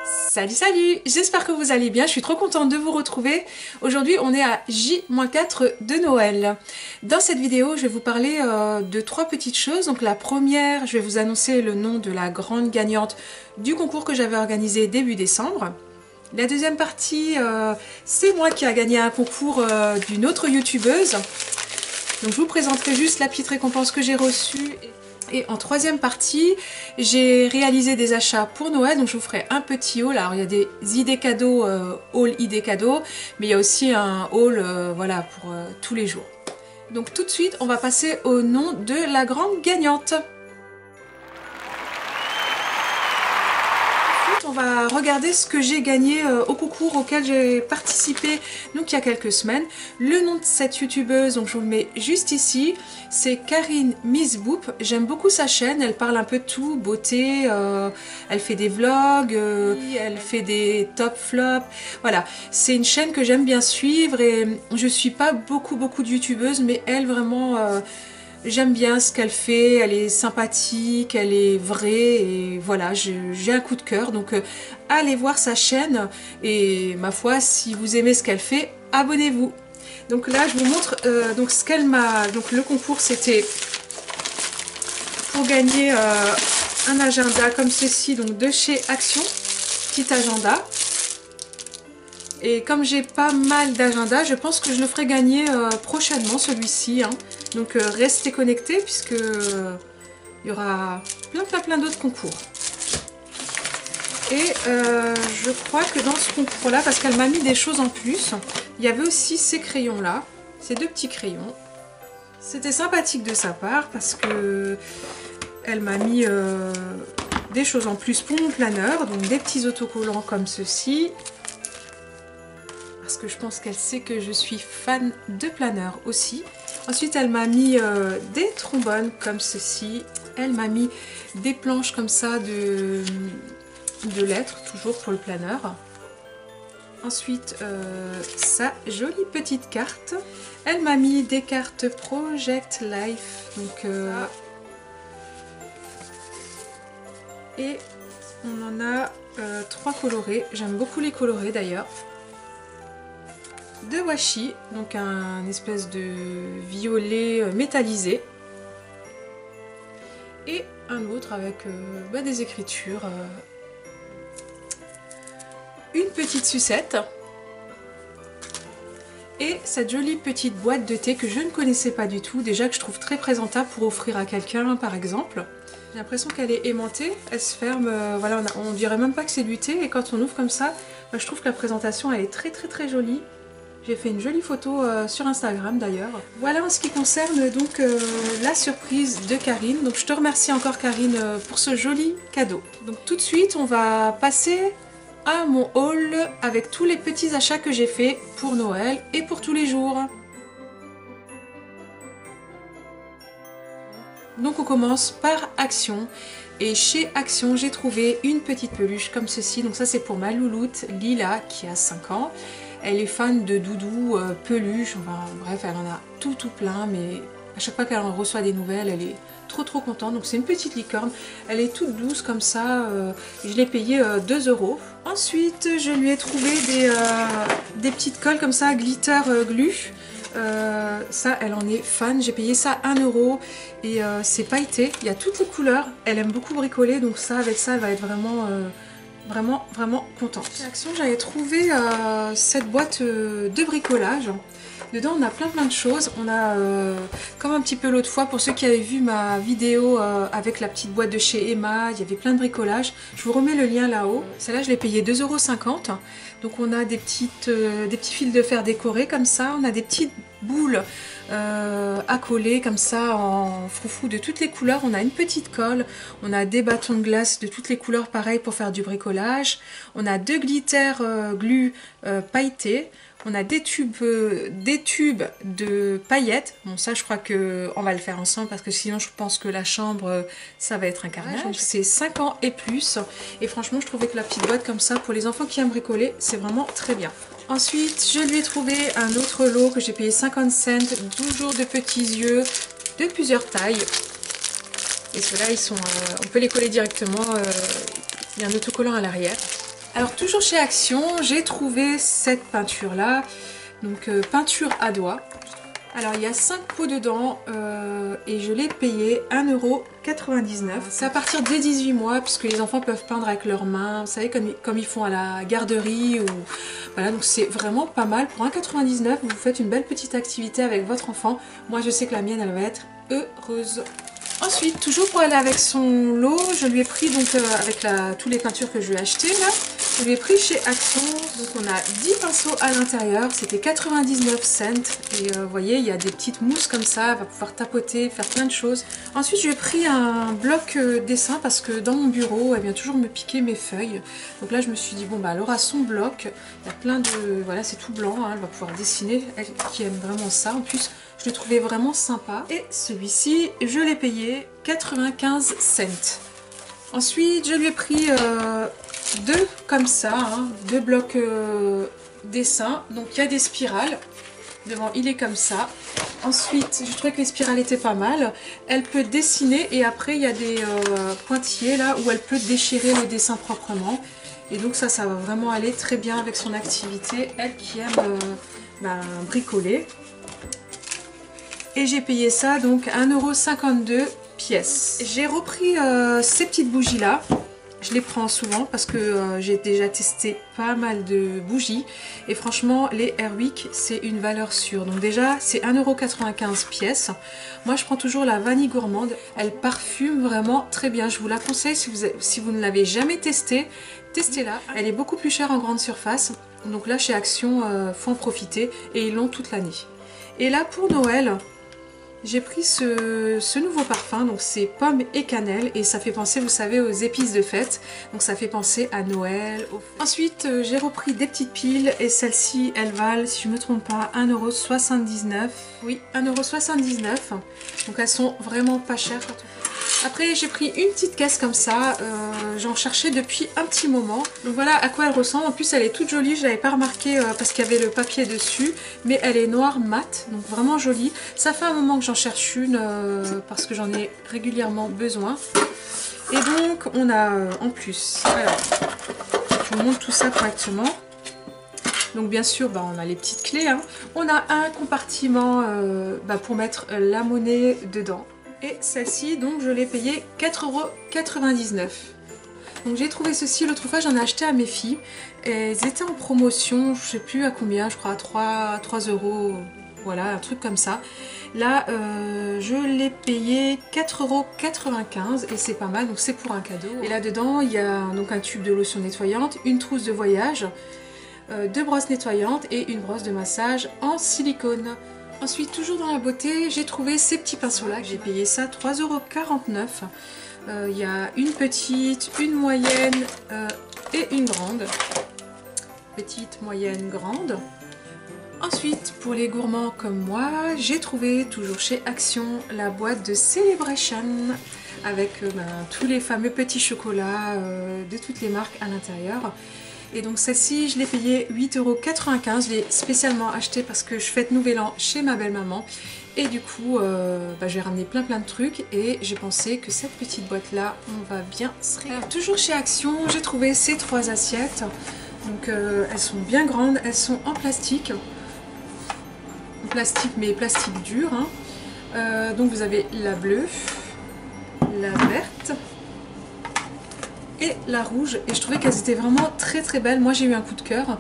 Salut salut, j'espère que vous allez bien, je suis trop contente de vous retrouver. Aujourd'hui on est à J-4 de Noël. Dans cette vidéo je vais vous parler de trois petites choses. Donc la première, je vais vous annoncer le nom de la grande gagnante du concours que j'avais organisé début décembre. La deuxième partie, c'est moi qui a gagné un concours d'une autre youtubeuse. Donc je vous présenterai juste la petite récompense que j'ai reçue. Et en troisième partie, j'ai réalisé des achats pour Noël, donc je vous ferai un petit haul. Alors il y a des idées cadeaux, haul idées cadeaux, mais il y a aussi un haul voilà, pour tous les jours. Donc tout de suite, on va passer au nom de la grande gagnante. On va regarder ce que j'ai gagné au concours auquel j'ai participé donc il y a quelques semaines. Le nom de cette youtubeuse, donc je vous le mets juste ici, c'est Karine Miss Boop. J'aime beaucoup sa chaîne, elle parle un peu de tout, beauté, elle fait des vlogs, elle fait des top flops, voilà. C'est une chaîne que j'aime bien suivre et je suis pas beaucoup de youtubeuses, mais elle vraiment... j'aime bien ce qu'elle fait, elle est sympathique, elle est vraie et voilà, j'ai un coup de cœur. Donc allez voir sa chaîne et ma foi, si vous aimez ce qu'elle fait, abonnez-vous. Donc là, je vous montre donc ce qu'elle m'a... Donc le concours, c'était pour gagner un agenda comme ceci, donc de chez Action, petit agenda. Et comme j'ai pas mal d'agendas, je pense que je le ferai gagner prochainement celui-ci. Hein. Donc restez connectés puisque il y aura plein d'autres concours. Et je crois que dans ce concours-là, parce qu'elle m'a mis des choses en plus, il y avait aussi ces crayons-là, ces deux petits crayons. C'était sympathique de sa part parce que elle m'a mis des choses en plus pour mon planeur, donc des petits autocollants comme ceci. Parce que je pense qu'elle sait que je suis fan de planeur aussi. Ensuite, elle m'a mis des trombones comme ceci. Elle m'a mis des planches comme ça de lettres, toujours pour le planeur. Ensuite, sa jolie petite carte. Elle m'a mis des cartes Project Life. Donc, et on en a 3 colorés. J'aime beaucoup les colorés d'ailleurs. De washi, donc un espèce de violet métallisé, et un autre avec des écritures, une petite sucette et cette jolie petite boîte de thé que je ne connaissais pas du tout, déjà que je trouve très présentable pour offrir à quelqu'un par exemple. J'ai l'impression qu'elle est aimantée, elle se ferme, voilà, on dirait même pas que c'est du thé, et quand on ouvre comme ça, je trouve que la présentation elle est très jolie. J'ai fait une jolie photo sur Instagram d'ailleurs. Voilà en ce qui concerne donc la surprise de Karine. Donc je te remercie encore Karine pour ce joli cadeau. Donc tout de suite on va passer à mon haul avec tous les petits achats que j'ai fait pour Noël et pour tous les jours. Donc on commence par Action. Et chez Action, j'ai trouvé une petite peluche comme ceci. Donc ça c'est pour ma louloute Lila qui a 5 ans. Elle est fan de doudou, peluche, enfin bref, elle en a tout plein, mais à chaque fois qu'elle en reçoit des nouvelles, elle est trop contente. Donc c'est une petite licorne, elle est toute douce comme ça, je l'ai payée 2 €. Ensuite, je lui ai trouvé des petites colles comme ça, glitter glue. Ça, elle en est fan, j'ai payé ça 1 € et c'est pailleté, il y a toutes les couleurs, elle aime beaucoup bricoler, donc ça, avec ça, elle va être vraiment contente. Chez Action, j'avais trouvé cette boîte de bricolage. Dedans on a plein de choses. On a comme un petit peu l'autre fois, pour ceux qui avaient vu ma vidéo avec la petite boîte de chez Emma, il y avait plein de bricolage. Je vous remets le lien là-haut. Celle-là je l'ai payée 2,50 €. Donc on a des petits fils de fer décorés comme ça. On a des petites boules à coller comme ça en froufrou de toutes les couleurs. On a une petite colle, on a des bâtons de glace de toutes les couleurs pareil pour faire du bricolage. On a 2 glitter glue pailletés. On a des tubes de paillettes. Bon ça je crois qu'on va le faire ensemble parce que sinon je pense que la chambre ça va être un carnage. Donc c'est 5 ans et plus. Et franchement je trouvais que la petite boîte comme ça pour les enfants qui aiment bricoler c'est vraiment très bien. Ensuite je lui ai trouvé un autre lot que j'ai payé 50 cents. Toujours de petits yeux de plusieurs tailles. Et ceux-là ils sont, on peut les coller directement. Il y a un autocollant à l'arrière. Alors toujours chez Action, j'ai trouvé cette peinture là, donc peinture à doigts. Alors il y a 5 pots dedans et je l'ai payé 1,99 €. C'est à partir des 18 mois puisque les enfants peuvent peindre avec leurs mains, vous savez comme ils font à la garderie. Ou... Voilà, donc c'est vraiment pas mal. Pour 1,99 €, vous faites une belle petite activité avec votre enfant. Moi je sais que la mienne elle va être heureuse. Ensuite, toujours pour aller avec son lot, je lui ai pris donc avec tous les peintures que je lui ai achetées là, je lui ai pris chez Action. Donc on a 10 pinceaux à l'intérieur, c'était 99 cents et vous voyez il y a des petites mousses comme ça, elle va pouvoir tapoter, faire plein de choses. Ensuite je lui ai pris un bloc dessin parce que dans mon bureau elle vient toujours me piquer mes feuilles. Donc là je me suis dit bon bah elle aura son bloc, il y a plein de... Voilà c'est tout blanc, hein, elle va pouvoir dessiner, elle qui aime vraiment ça. En plus je le trouvais vraiment sympa. Et celui-ci, je l'ai payé 95 cents. Ensuite, je lui ai pris deux comme ça, hein, deux blocs dessin. Donc il y a des spirales. Devant, il est comme ça. Ensuite, je trouvais que les spirales étaient pas mal. Elle peut dessiner et après, il y a des pointillés là où elle peut déchirer le dessin proprement. Et donc ça va vraiment aller très bien avec son activité. Elle qui aime bricoler. Et j'ai payé ça donc 1,52 € pièce. J'ai repris ces petites bougies là. Je les prends souvent parce que j'ai déjà testé pas mal de bougies. Et franchement les Airwick c'est une valeur sûre. Donc déjà c'est 1,95 € pièce. Moi je prends toujours la vanille gourmande. Elle parfume vraiment très bien. Je vous la conseille si vous ne l'avez jamais testée. Testez-la. Elle est beaucoup plus chère en grande surface. Donc là chez Action, faut en profiter. Et ils l'ont toute l'année. Et là pour Noël... J'ai pris ce nouveau parfum, donc c'est pomme et cannelle et ça fait penser, vous savez, aux épices de fête. Donc ça fait penser à Noël. Ensuite, j'ai repris des petites piles et celles-ci, elles valent, si je ne me trompe pas, 1,79 €. Oui, 1,79 €. Donc elles sont vraiment pas chères. Après, j'ai pris une petite caisse comme ça. J'en cherchais depuis un petit moment. Donc voilà à quoi elle ressemble. En plus, elle est toute jolie. Je ne l'avais pas remarqué parce qu'il y avait le papier dessus. Mais elle est noire mat. Donc vraiment jolie. Ça fait un moment que j'en cherche une parce que j'en ai régulièrement besoin. Et donc, on a en plus... Alors, je vous montre tout ça correctement. Donc bien sûr, on a les petites clés. Hein. On a un compartiment pour mettre la monnaie dedans. Et celle-ci, donc je l'ai payée 4,99 €. Donc j'ai trouvé ceci, l'autre fois j'en ai acheté à mes filles. Et elles étaient en promotion, je sais plus à combien, je crois à 3 €, voilà, un truc comme ça. Là, je l'ai payé 4,95 € et c'est pas mal, donc c'est pour un cadeau. Et là-dedans, il y a donc un tube de lotion nettoyante, une trousse de voyage, 2 brosses nettoyantes et une brosse de massage en silicone. Ensuite, toujours dans la beauté, j'ai trouvé ces petits pinceaux-là. J'ai payé ça 3,49 €. Il y a une petite, une moyenne et une grande. Petite, moyenne, grande. Ensuite, pour les gourmands comme moi, j'ai trouvé, toujours chez Action, la boîte de Celebration avec tous les fameux petits chocolats de toutes les marques à l'intérieur. Et donc celle-ci, je l'ai payée 8,95 €. Je l'ai spécialement achetée parce que je fête Nouvel An chez ma belle-maman. Et du coup, j'ai ramené plein de trucs et j'ai pensé que cette petite boîte-là, on va bien se régaler. Alors, toujours chez Action, j'ai trouvé ces 3 assiettes. Donc elles sont bien grandes, elles sont en plastique. En plastique, mais plastique dur. Hein. Donc vous avez la bleue, la verte... et la rouge, et je trouvais qu'elles étaient vraiment très belles. Moi j'ai eu un coup de cœur.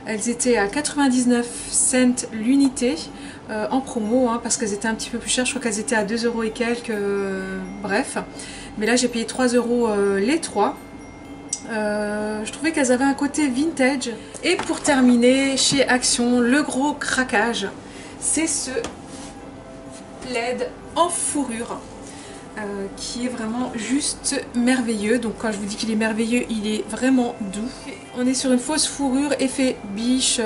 Elles étaient à 99 cents l'unité en promo, hein, parce qu'elles étaient un petit peu plus chères. Je crois qu'elles étaient à 2 € et quelques, bref. Mais là j'ai payé 3 € les 3. Je trouvais qu'elles avaient un côté vintage. Et pour terminer, chez Action, le gros craquage, c'est ce LED en fourrure. Qui est vraiment juste merveilleux. Donc quand je vous dis qu'il est merveilleux, il est vraiment doux. On est sur une fausse fourrure effet biche,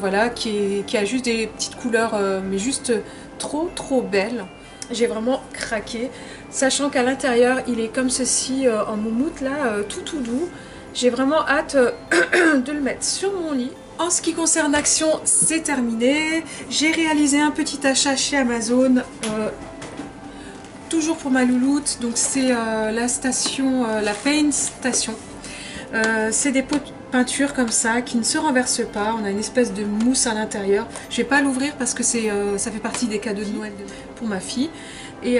voilà, qui a juste des petites couleurs, mais juste trop belles. J'ai vraiment craqué, sachant qu'à l'intérieur il est comme ceci en moumoute là, tout doux. J'ai vraiment hâte de le mettre sur mon lit. En ce qui concerne Action, c'est terminé. J'ai réalisé un petit achat chez Amazon. Toujours pour ma louloute, donc c'est la station, la Pain Station. C'est des pots de peinture comme ça qui ne se renversent pas. On a une espèce de mousse à l'intérieur. Je vais pas l'ouvrir parce que ça fait partie des cadeaux de Noël pour ma fille. Et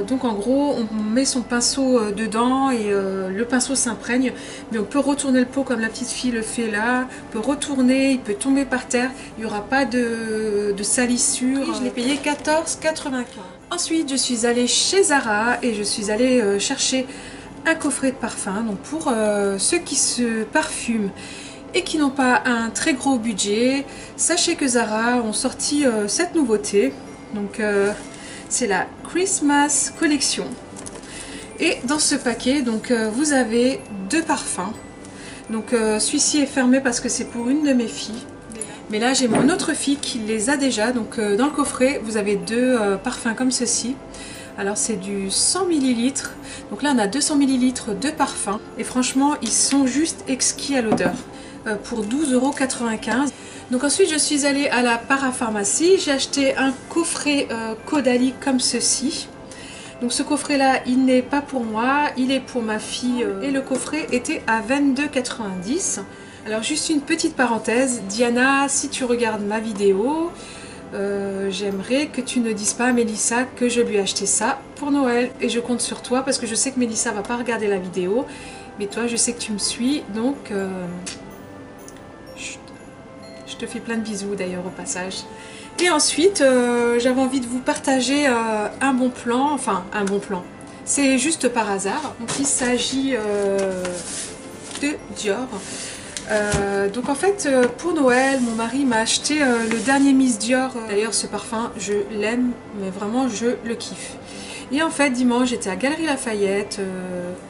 donc en gros on met son pinceau dedans et le pinceau s'imprègne, mais on peut retourner le pot comme la petite fille le fait là, on peut retourner, il peut tomber par terre, il n'y aura pas de salissure. Je l'ai payé 14,95 €. Ensuite je suis allée chez Zara et je suis allée chercher un coffret de parfum, donc pour ceux qui se parfument et qui n'ont pas un très gros budget, sachez que Zara ont sorti cette nouveauté, donc c'est la Christmas Collection. Et dans ce paquet, donc vous avez 2 parfums. Donc celui-ci est fermé parce que c'est pour une de mes filles. Mais là j'ai mon autre fille qui les a déjà. Donc dans le coffret, vous avez 2 parfums comme ceci. Alors c'est du 100 ml. Donc là on a 200 ml de parfum. Et franchement, ils sont juste exquis à l'odeur. Pour 12,95 €. Donc ensuite je suis allée à la parapharmacie, j'ai acheté un coffret Caudalie comme ceci. Donc ce coffret là il n'est pas pour moi, il est pour ma fille et le coffret était à 22,90 €. Alors juste une petite parenthèse, Diana, si tu regardes ma vidéo, j'aimerais que tu ne dises pas à Mélissa que je lui ai acheté ça pour Noël. Et je compte sur toi parce que je sais que Mélissa va pas regarder la vidéo, mais toi je sais que tu me suis, donc... Je te fais plein de bisous d'ailleurs au passage. Et ensuite, j'avais envie de vous partager un bon plan, enfin un bon plan. C'est juste par hasard. Donc il s'agit de Dior. Donc en fait, pour Noël, mon mari m'a acheté le dernier Miss Dior. D'ailleurs, ce parfum, je l'aime, mais vraiment, je le kiffe. Et en fait, dimanche, j'étais à Galeries Lafayette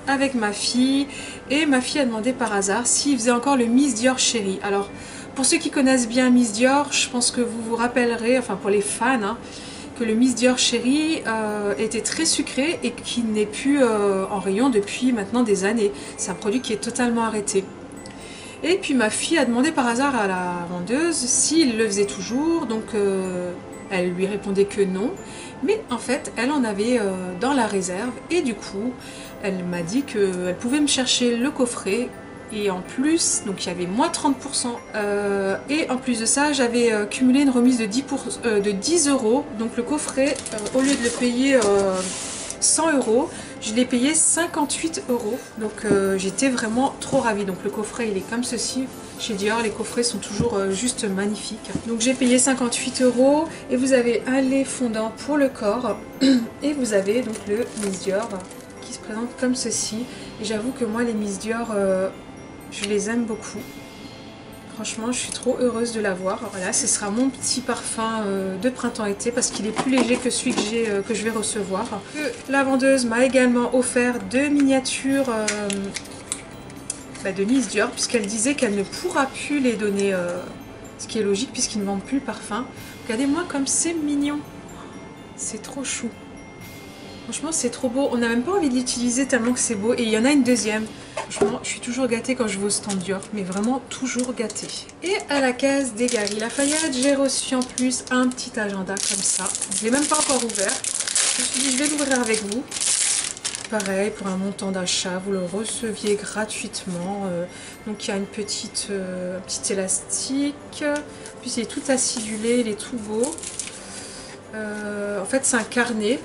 avec ma fille. Et ma fille a demandé par hasard s'il faisait encore le Miss Dior Chérie. Alors, pour ceux qui connaissent bien Miss Dior, je pense que vous vous rappellerez, enfin pour les fans, hein, que le Miss Dior Chérie était très sucré et qui n'est plus en rayon depuis maintenant des années. C'est un produit qui est totalement arrêté. Et puis ma fille a demandé par hasard à la vendeuse s'il le faisait toujours, donc elle lui répondait que non. Mais en fait, elle en avait dans la réserve et du coup, elle m'a dit qu'elle pouvait me chercher le coffret. Et en plus, donc il y avait moins 30%. Et en plus de ça, j'avais cumulé une remise de 10 €. Donc le coffret, au lieu de le payer 100 €, je l'ai payé 58 €. Donc j'étais vraiment trop ravie. Donc le coffret, il est comme ceci. Chez Dior, les coffrets sont toujours juste magnifiques. Donc j'ai payé 58 € et vous avez un lait fondant pour le corps. Et vous avez donc le Miss Dior qui se présente comme ceci. Et j'avoue que moi, les Miss Dior... je les aime beaucoup. Franchement, je suis trop heureuse de l'avoir. Voilà, ce sera mon petit parfum de printemps-été parce qu'il est plus léger que celui que je vais recevoir. La vendeuse m'a également offert 2 miniatures de Miss Dior puisqu'elle disait qu'elle ne pourra plus les donner, ce qui est logique puisqu'ils ne vendent plus le parfum. Regardez-moi comme c'est mignon. C'est trop chou. Franchement, c'est trop beau. On n'a même pas envie de l'utiliser tellement que c'est beau. Et il y en a une deuxième. Franchement, je suis toujours gâtée quand je vais au stand Dior. Mais vraiment, toujours gâtée. Et à la caisse des Galeries Lafayette, j'ai reçu en plus un petit agenda comme ça. Je ne l'ai même pas encore ouvert. Je me suis dit, je vais l'ouvrir avec vous. Pareil, pour un montant d'achat, vous le receviez gratuitement. Donc, il y a une un petit élastique. En plus, il est tout acidulé, il est tout beau. En fait, c'est un carnet.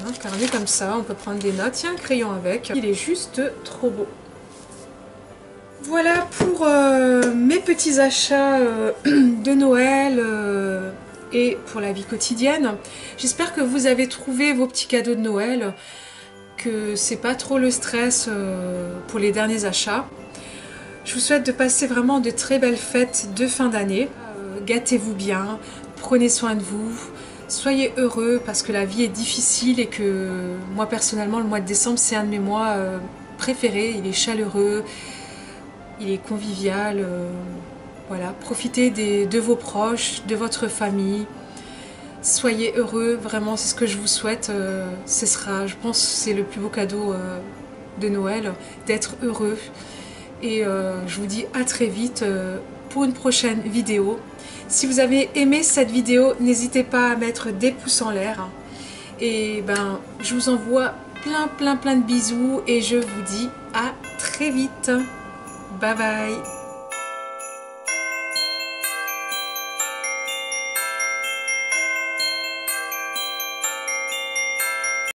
Un carnet comme ça, on peut prendre des notes, il y a un crayon avec, il est juste trop beau. Voilà pour mes petits achats de Noël et pour la vie quotidienne. J'espère que vous avez trouvé vos petits cadeaux de Noël, que c'est pas trop le stress pour les derniers achats. Je vous souhaite de passer vraiment de très belles fêtes de fin d'année. Gâtez-vous bien, prenez soin de vous. Soyez heureux parce que la vie est difficile et que moi personnellement le mois de décembre c'est un de mes mois préférés. Il est chaleureux, il est convivial. Voilà, profitez de vos proches, de votre famille. Soyez heureux, vraiment c'est ce que je vous souhaite. Ce sera, je pense, c'est le plus beau cadeau de Noël, d'être heureux. Et je vous dis à très vite pour une prochaine vidéo. Si vous avez aimé cette vidéo, n'hésitez pas à mettre des pouces en l'air. Et ben, je vous envoie plein de bisous et je vous dis à très vite. Bye bye.